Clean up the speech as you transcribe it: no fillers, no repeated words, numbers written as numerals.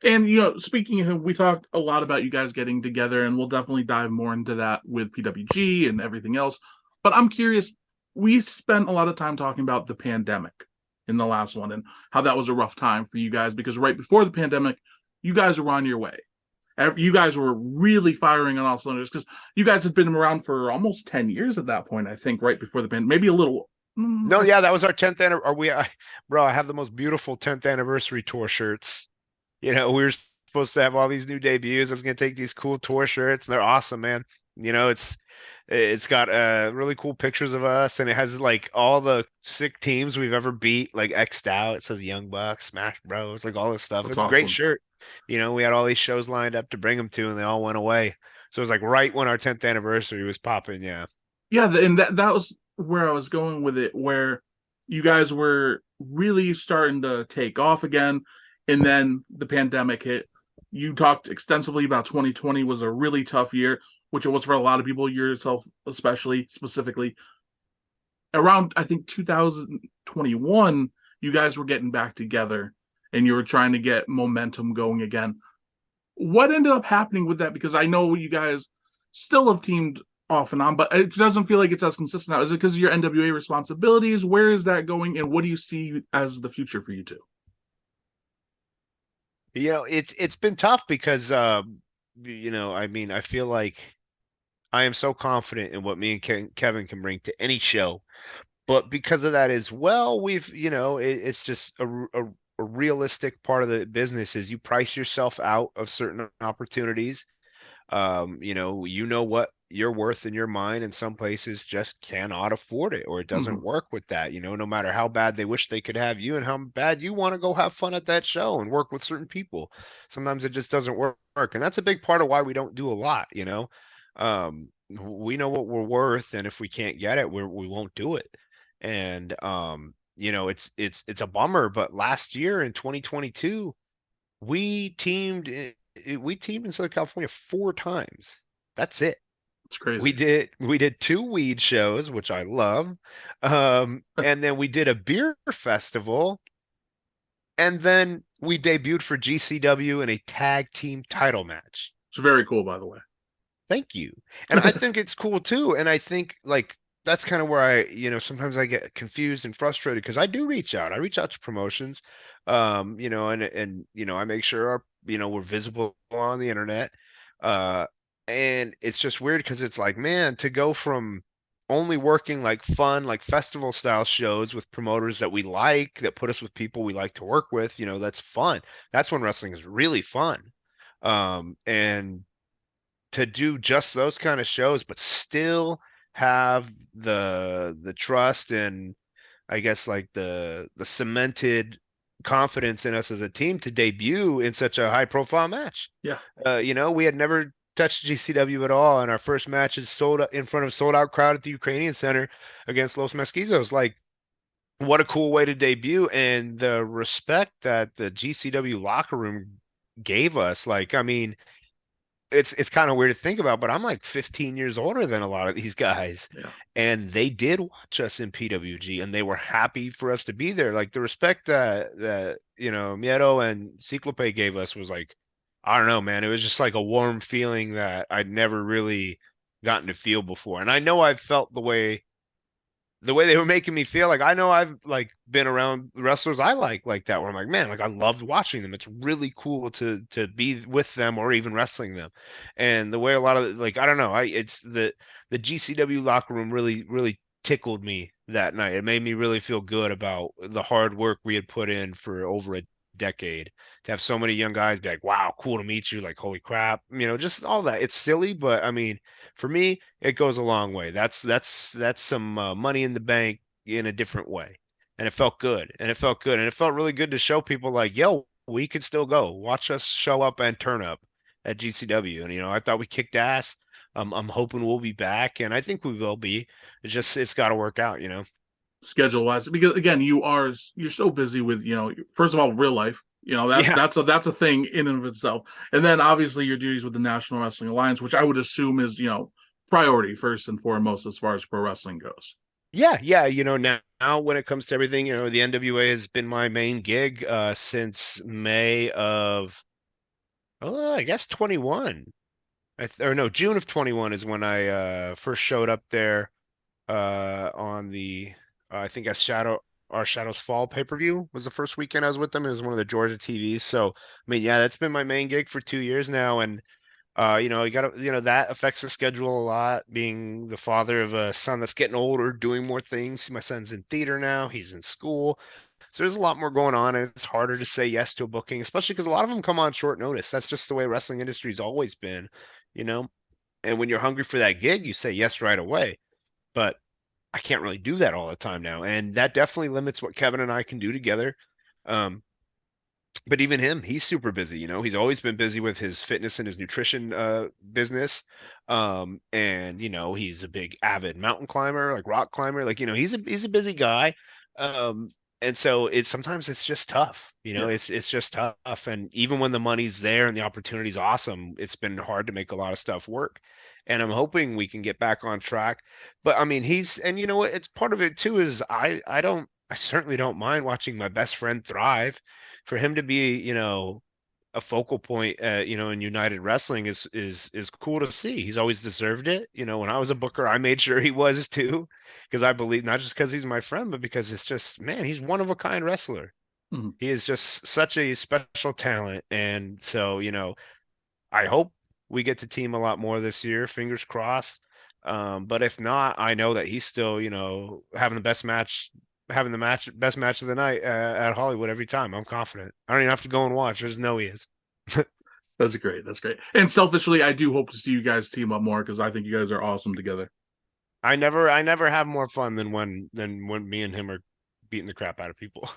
And speaking of, we talked a lot about you guys getting together, and we'll definitely dive more into that with PWG and everything else. But I'm curious, we spent a lot of time talking about the pandemic in the last one and how that was a rough time for you guys because right before the pandemic, you guys were on your way. You guys were really firing on all cylinders because you guys had been around for almost 10 years at that point, I think, right before the pandemic, maybe a little. No, yeah, that was our 10th anniversary. Bro, I have the most beautiful 10th anniversary tour shirts. We were supposed to have all these new debuts. I was gonna take these cool tour shirts, and they're awesome, man. It's got really cool pictures of us, and it has like all the sick teams we've ever beat, like X'd out. It says Young Bucks, Smash Bros, like all this stuff. That's It's a great awesome. shirt. We had all these shows lined up to bring them to, and they all went away. So it was like right when our 10th anniversary was popping. Yeah. Yeah, and that was where I was going with it, where you guys were really starting to take off again, and then the pandemic hit. You talked extensively about 2020 was a really tough year, which it was for a lot of people, yourself especially, specifically. Around, I think, 2021, you guys were getting back together and you were trying to get momentum going again. What ended up happening with that? Because I know you guys still have teamed off and on, but it doesn't feel like it's as consistent now. Is it because of your NWA responsibilities? Where is that going, and what do you see as the future for you two? It's been tough because I mean, I feel like I am so confident in what me and Kevin can bring to any show. But because of that as well, it's just a realistic part of the business is you price yourself out of certain opportunities. You know what you're worth in your mind, and some places just cannot afford it, or it doesn't Mm-hmm. work with that. No matter how bad they wish they could have you and how bad you want to go have fun at that show and work with certain people. Sometimes it just doesn't work. And that's a big part of why we don't do a lot. We know what we're worth, and if we can't get it, we won't do it. And it's a bummer, but last year in 2022, we teamed we teamed in Southern California 4 times. That's it. It's We crazy. did we did 2 weed shows, which I love. And then we did a beer festival, and then we debuted for GCW in a tag team title match. It's very cool, by the way. Thank you. And I think it's cool too. And I think like that's kind of where sometimes I get confused and frustrated because I do reach out. I reach out to promotions, and I make sure we're visible on the internet. Uh, and it's just weird because it's like, man, to go from only working like fun, like festival style shows with promoters that we like, that put us with people we like to work with, that's fun. That's when wrestling is really fun. And to do just those kind of shows, but still have the trust and I guess like the cemented confidence in us as a team to debut in such a high profile match. Yeah. We had never touched GCW at all, and our first match is sold in front of a sold out crowd at the Ukrainian Center against Los Mesquizos. Like, what a cool way to debut, and the respect that the GCW locker room gave us. Like, I mean, it's kind of weird to think about, but I'm like 15 years older than a lot of these guys. Yeah. And they did watch us in PWG and they were happy for us to be there. Like the respect that Miedo and Ciclope gave us was like, I don't know, man. It was just like a warm feeling that I'd never really gotten to feel before. And I know I've felt the way they were making me feel. Like I know I've like been around wrestlers I like that, where I'm like, man, like I loved watching them. It's really cool to be with them or even wrestling them. And the way a lot of like I don't know, I it's the GCW locker room really tickled me that night. It made me really feel good about the hard work we had put in for over a decade. To have so many young guys be like, wow, cool to meet you, like holy crap, just all that. It's silly, but I mean, for me, it goes a long way. That's some money in the bank in a different way, and it felt good, and it felt good, and it felt really good to show people like, yo, we can still go. Watch us show up and turn up at GCW, and I thought we kicked ass. I'm hoping we'll be back, and I think we will be. It's got to work out. Schedule wise, because again, you're so busy with first of all real life. That Yeah. that's a thing in and of itself, and then obviously your duties with the National Wrestling Alliance, which I would assume is priority first and foremost as far as pro wrestling goes. Yeah, yeah. Now when it comes to everything, the NWA has been my main gig since May of I guess 21. Or no, June of 21 is when I first showed up there on the I think as Shadow our Shadows Fall pay-per-view was the first weekend I was with them. It was one of the Georgia TVs. So I mean, yeah, that's been my main gig for 2 years now, and you got to, that affects the schedule a lot. Being the father of a son that's getting older, doing more things. My son's in theater now. He's in school. So there's a lot more going on, and it's harder to say yes to a booking, especially because a lot of them come on short notice. That's just the way wrestling industry's always been, you know. And when you're hungry for that gig, you say yes right away. But I can't really do that all the time now, and that definitely limits what Kevin and I can do together. Um, but even him, he's super busy. He's always been busy with his fitness and his nutrition business. And he's a big avid mountain climber, like rock climber. Like, he's a busy guy. Um, and so sometimes it's just tough. Yeah. It's just tough. And even when the money's there and the opportunity's awesome, it's been hard to make a lot of stuff work. And I'm hoping we can get back on track. But I mean, and you know what? It's part of it too is I certainly don't mind watching my best friend thrive. For him to be, a focal point, in United Wrestling is cool to see. He's always deserved it. When I was a booker, I made sure he was too, because I believe not just because he's my friend, but because it's just, man, he's one of a kind wrestler. Mhm. He is just such a special talent, and so I hope we get to team a lot more this year. Fingers crossed. But if not, I know that he's still, having the best match of the night at Hollywood every time. I'm confident. I don't even have to go and watch. I just know he is. That's great. That's great. And selfishly, I do hope to see you guys team up more because I think you guys are awesome together. I never have more fun than when me and him are beating the crap out of people.